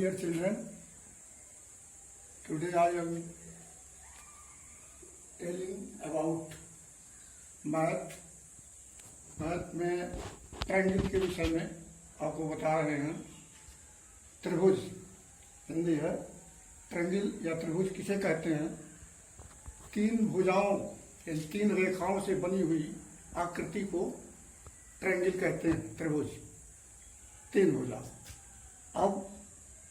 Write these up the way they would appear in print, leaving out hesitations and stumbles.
dear children, today I am telling about math में triangle के विषय में आपको बता रहे हैं। त्रिभुज हिंदी है। ट्रायंगल या त्रिभुज किसे कहते हैं? तीन भुजाओं इन तीन रेखाओं से बनी हुई आकृति को ट्रायंगल कहते हैं। त्रिभुज तीन भुजा। अब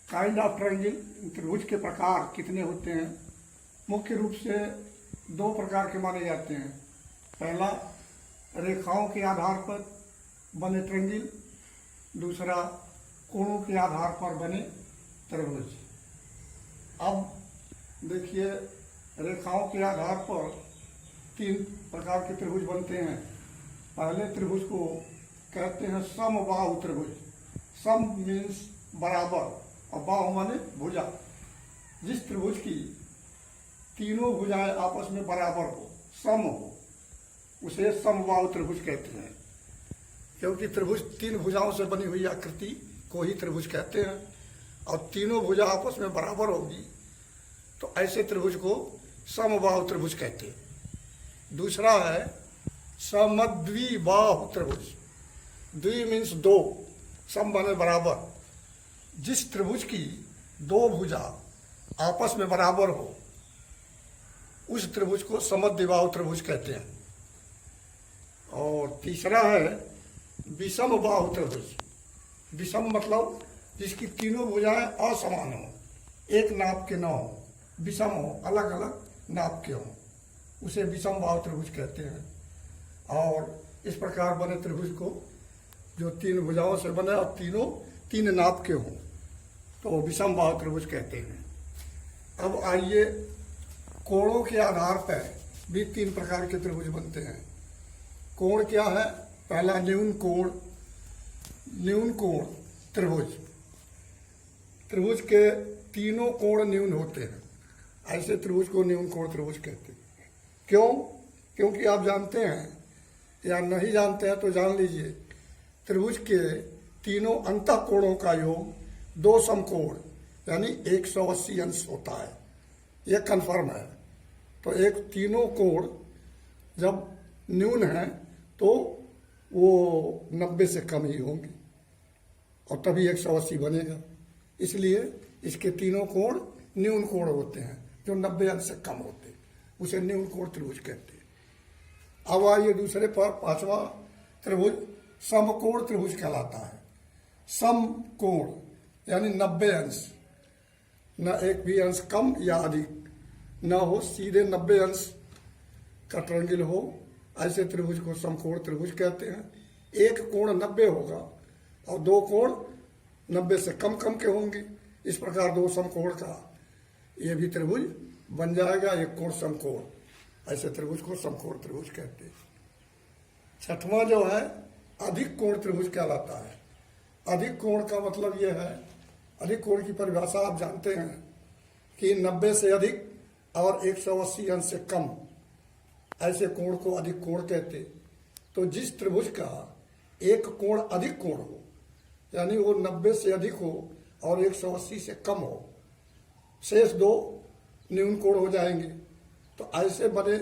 काइंड ऑफ ट्रायंगल, त्रिभुज के प्रकार कितने होते हैं? मुख्य रूप से दो प्रकार के माने जाते हैं। पहला, रेखाओं के आधार पर बने ट्रायंगल, दूसरा कोणों के आधार पर बने त्रिभुज। अब देखिए, रेखाओं के आधार पर तीन प्रकार के त्रिभुज बनते हैं। पहले त्रिभुज को कहते हैं समबाहु त्रिभुज। सम मीन्स बराबर और बाहु माने भुजा। जिस त्रिभुज की तीनों भुजाएं आपस में बराबर हो, सम हो, उसे समबाहु त्रिभुज कहते हैं। क्योंकि त्रिभुज तीन भुजाओं से बनी हुई आकृति को ही त्रिभुज कहते हैं और तीनों भुजा आपस में बराबर होगी तो ऐसे त्रिभुज को समबाहु त्रिभुज कहते हैं। दूसरा है समद्विबाहु त्रिभुज। द्वि मीन्स दो, सम माने बराबर। जिस त्रिभुज की दो भुजा आपस में बराबर हो उस त्रिभुज को समद्विबाहु त्रिभुज कहते हैं। और तीसरा है विषमबाहु त्रिभुज। विषम मतलब जिसकी तीनों भुजाएं असमान हो, एक नाप के न हो, विषम हो, अलग अलग नाप के हो, उसे विषमबाहु त्रिभुज कहते हैं। और इस प्रकार बने त्रिभुज को जो तीन भुजाओं से बने और तीनों तीन नाप के हों तो विषमबाहु त्रिभुज कहते हैं। अब आइए, कोणों के आधार पर भी तीन प्रकार के त्रिभुज बनते हैं। कोण क्या है? पहला न्यून कोण। न्यून कोण त्रिभुज। त्रिभुज के तीनों कोण न्यून होते हैं, ऐसे त्रिभुज को न्यून कोण त्रिभुज कहते हैं। क्यों? क्योंकि आप जानते हैं या नहीं जानते हैं तो जान लीजिए, त्रिभुज के तीनों अंतः कोणों का योग दो समकोण यानी 180 अंश होता है। यह कन्फर्म है। तो एक तीनों कोण जब न्यून है तो वो 90 से कम ही होंगे और तभी 180 बनेगा। इसलिए इसके तीनों कोण न्यून कोण होते हैं जो 90 अंश से कम होते हैं, उसे न्यून कोण त्रिभुज कहते हैं। अब आइए दूसरे पर, पांचवा त्रिभुज समकोण त्रिभुज कहलाता है। समकोण यानी 90 अंश, न एक भी अंश कम या अधिक न हो, सीधे 90 अंश का ट्रायंगल हो, ऐसे त्रिभुज को समकोण त्रिभुज कहते हैं। एक कोण 90 होगा और दो कोण 90 से कम कम के होंगे। इस प्रकार दो समकोण का ये भी त्रिभुज बन जाएगा, एक कोण समकोण। ऐसे त्रिभुज को समकोण त्रिभुज कहते हैं। छठवां जो है अधिक कोण त्रिभुज कहलाता है। अधिक कोण का मतलब यह है, अधिक कोण की परिभाषा आप जानते हैं कि 90 से अधिक और 180 अंश से कम, ऐसे कोण को अधिक कोण कहते। तो जिस त्रिभुज का एक कोण अधिक कोण हो यानी वो 90 से अधिक हो और 180 से कम हो, शेष दो न्यून कोण हो जाएंगे, तो ऐसे बने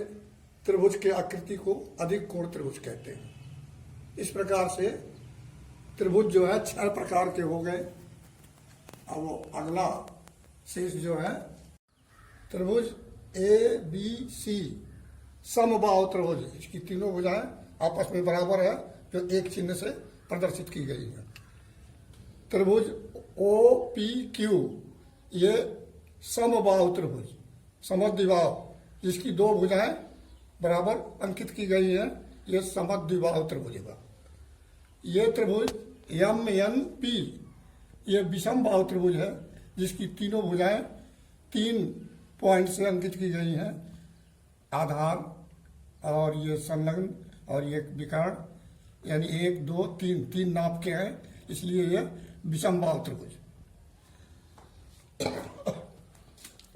त्रिभुज के आकृति को अधिक कोण त्रिभुज कहते हैं। इस प्रकार से त्रिभुज जो है 6 प्रकार के हो गए। अब अगला शेष जो है त्रिभुज ABC समबाहु त्रिभुज। इसकी तीनों भुजाएं आपस में बराबर है जो एक चिन्ह से प्रदर्शित की गई है। त्रिभुज OPQ ये समबाहु त्रिभुज, समद्विबाहु, जिसकी दो भुजाएं बराबर अंकित की गई हैं, ये समद्विबाहु त्रिभुज है। ये त्रिभुज MNP ये विषमबाहु त्रिभुज है, जिसकी तीनों भुजाएं 3 पॉइंट से अंकित की गई हैं, आधार और ये संलग्न और ये विकर्ण, यानी 1 2 3 तीन नाप के हैं, इसलिए यह विषमबाहु त्रिभुज।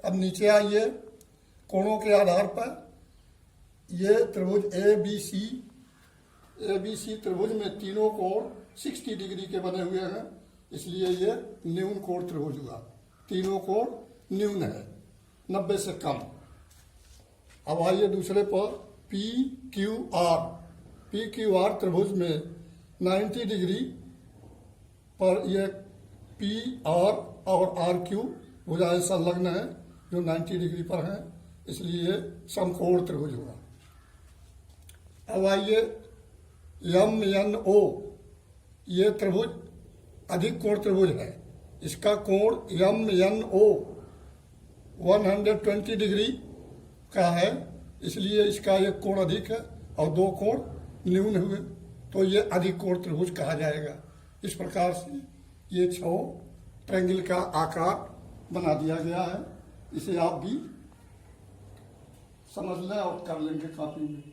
अब नीचे आइए, कोणों के आधार पर ये त्रिभुज ABC त्रिभुज में तीनों कोण 60 डिग्री के बने हुए हैं इसलिए ये न्यून कोण त्रिभुज हुआ। तीनों कोण न्यून है, 90 से कम। अब आइए दूसरे पर P Q R. P Q R त्रिभुज में 90 डिग्री पर यह पी आर और आर क्यू भुजाएं संलग्न है जो 90 डिग्री पर हैं, इसलिए समकोण त्रिभुज हुआ। अब आइए एम एन ओ, ये त्रिभुज अधिक कोण त्रिभुज है। इसका कोण एम एन ओ 120 डिग्री का है, इसलिए इसका एक कोण अधिक है और दो कोण न्यून हुए, तो ये अधिक कोण त्रिभुज कहा जाएगा। इस प्रकार से ये 6 ट्रायंगल का आकार बना दिया गया है। इसे आप भी समझ लें और कर लेंगे कॉपी में।